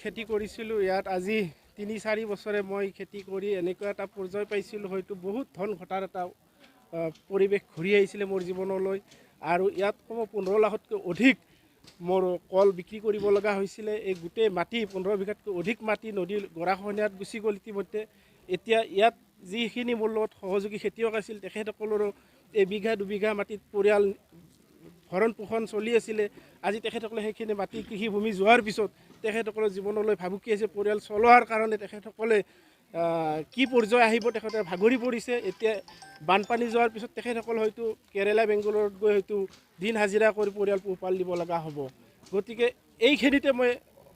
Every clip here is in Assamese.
খেতি কৰিছিলোঁ ইয়াত আজি ৩-৪ বছৰে মই খেতি কৰি এনেকুৱা এটা পৰ্যায় পাইছিলোঁ হয়তো বহুত ধন ঘটাৰ এটা পৰিৱেশ ঘূৰি আহিছিলে মোৰ জীৱনলৈ আৰু ইয়াত কমেও 15 লাখতকৈ অধিক মোৰ কল বিক্ৰী কৰিব লগা হৈছিলে। এই গোটেই মাটি 15 বিঘাতকৈ অধিক মাটি নদীৰ গৰাখহনীয়াত গুচি গ'ল ইতিমধ্যে। এতিয়া ইয়াত যিখিনি মোৰ লগত সহযোগী খেতিয়ক আছিল তেখেতসকলৰো এবিঘা দুবিঘা মাটিত পৰিয়াল ভৰণ পোষণ চলি আছিলে। আজি তেখেতসকলে সেইখিনি মাটি কৃষিভূমি যোৱাৰ পিছত তেখেতসকলৰ জীৱনলৈ ভাবুকি আছে। পৰিয়াল চলোৱাৰ কাৰণে তেখেতসকলে কি পৰ্যায় আহিব তেখেতে ভাগৰি পৰিছে। এতিয়া বানপানী যোৱাৰ পিছত তেখেতসকল হয়তো কেৰেলা বেংগলোৰত গৈ হয়তো দিন হাজিৰা কৰি পৰিয়াল পোহপাল দিব লগা হ'ব। গতিকে এইখিনিতে মই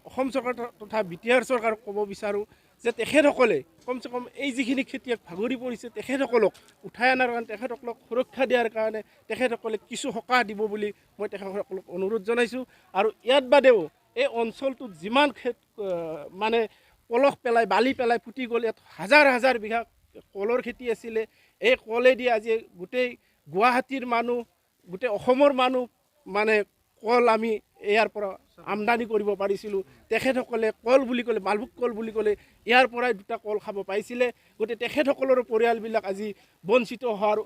অসম চৰকাৰ তথা BTR চৰকাৰক ক'ব বিচাৰোঁ যে তেখেতসকলে কমচে কম এই যিখিনি খেতিয়ক ভাগৰি পৰিছে তেখেতসকলক উঠাই অনাৰ কাৰণে তেখেতসকলক সুৰক্ষা দিয়াৰ কাৰণে তেখেতসকলে কিছু সকাহ দিব বুলি মই তেখেতসকলক অনুৰোধ জনাইছোঁ। আৰু ইয়াত বাদেও এই অঞ্চলটোত যিমান মানে পলস পেলাই বালি পেলাই ফুটি গ'ল, ইয়াত হাজাৰ হাজাৰ বিঘা কলৰ খেতি আছিলে। এই কলেদি আজি গোটেই গুৱাহাটীৰ মানুহ গোটেই অসমৰ মানুহ মানে কল আমি ইয়াৰ পৰা আমদানি কৰিব পাৰিছিলোঁ। তেখেতসকলে কল বুলি ক'লে মালভোগ কল বুলি ক'লে ইয়াৰ পৰাই 2টা কল খাব পাইছিলে। গতিকে তেখেতসকলৰ পৰিয়ালবিলাক আজি বঞ্চিত হোৱাৰ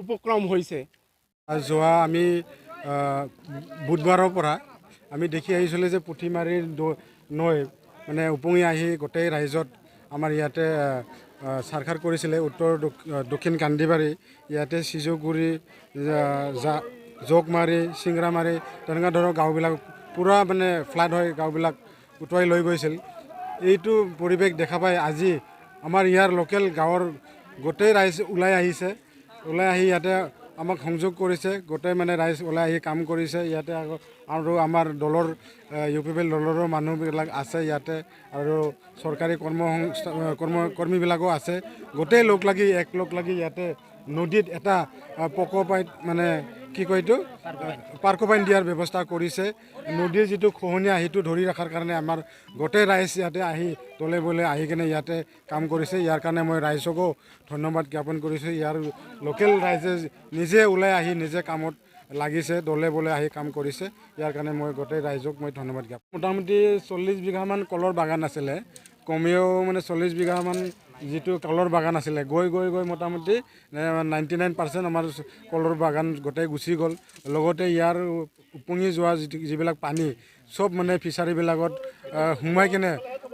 উপক্ৰম হৈছে। যোৱা আমি বুধবাৰৰ পৰা আমি দেখি আহিছিলোঁ যে পুঠিমাৰীৰ নৈ মানে উপঙি আহি গোটেই ৰাইজত আমাৰ ইয়াতে চাৰখাৰ কৰিছিলে। উত্তৰ দক্ষিণ কান্দিবাৰী ইয়াতে চিজুগুৰি জোকমাৰী চিংৰামাৰী তেনেকুৱা ধৰণৰ গাঁওবিলাক পূৰা মানে ফ্লাড হৈ গাঁওবিলাক উটুৱাই লৈ গৈছিল। এইটো পৰিৱেশ দেখা পাই আজি আমাৰ ইয়াৰ লোকেল গাঁৱৰ গোটেই ৰাইজ ওলাই আহিছে। ওলাই আহি ইয়াতে আমাক সংযোগ কৰিছে। গোটেই মানে ৰাইজ ওলাই আহি কাম কৰিছে ইয়াতে। আৰু আমাৰ দলৰ UPPL দলৰো মানুহবিলাক আছে ইয়াতে আৰু চৰকাৰী কৰ্মীবিলাকো আছে। গোটেই লগ লাগি ইয়াতে নদীত এটা পকপাইট মানে কি কয় এইটো পাৰ্কপাইন দিয়াৰ ব্যৱস্থা কৰিছে। নদীৰ যিটো খহনীয়া সেইটো ধৰি ৰখাৰ কাৰণে আমাৰ গোটেই ৰাইজ ইয়াতে আহি দলে বলে আহি কিনে ইয়াতে কাম কৰিছে। ইয়াৰ কাৰণে মই ৰাইজকো ধন্যবাদ জ্ঞাপন কৰিছোঁ। ইয়াৰ লোকেল ৰাইজে নিজে ওলাই আহি নিজে কামত লাগিছে, দলে বলে আহি কাম কৰিছে। ইয়াৰ কাৰণে মই গোটেই ৰাইজক মই ধন্যবাদ জ্ঞাপন। মোটামুটি 40 বিঘামান কলৰ বাগান আছিলে। কমেও মানে 40 বিঘামান যিটো কলৰ বাগান আছিলে গৈ মোটামুটি 99% আমাৰ কলৰ বাগান গোটেই গুচি গ'ল। লগতে ইয়াৰ উপঙি যোৱা যিবিলাক পানী চব মানে ফিচাৰীবিলাকত সোমাই কিনে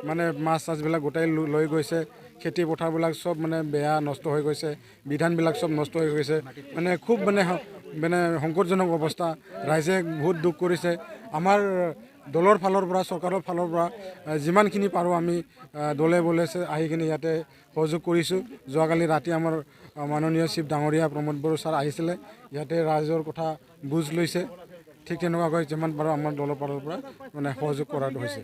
মানে মাছ চাছবিলাক গোটেই লৈ গৈছে। খেতি পথাৰবিলাক চব মানে বেয়া নষ্ট হৈ গৈছে। বিধানবিলাক চব নষ্ট হৈ গৈছে। মানে খুব মানে সংকটজনক অৱস্থা। ৰাইজে বহুত দুখ কৰিছে। আমাৰ দলৰ ফালৰ পৰা চৰকাৰৰ ফালৰ পৰা যিমানখিনি পাৰোঁ আমি দলে বলে আহি কিনে ইয়াতে সহযোগ কৰিছোঁ। যোৱাকালি ৰাতি আমাৰ মাননীয় চিফ ডাঙৰীয়া প্ৰমোদ বড়ো ছাৰ আহিছিলে। ইয়াতে ৰাইজৰ কথা বুজ লৈছে। ঠিক তেনেকুৱাকৈ যিমান পাৰোঁ আমাৰ দলৰ ফালৰ পৰা মানে সহযোগ কৰাটো হৈছে।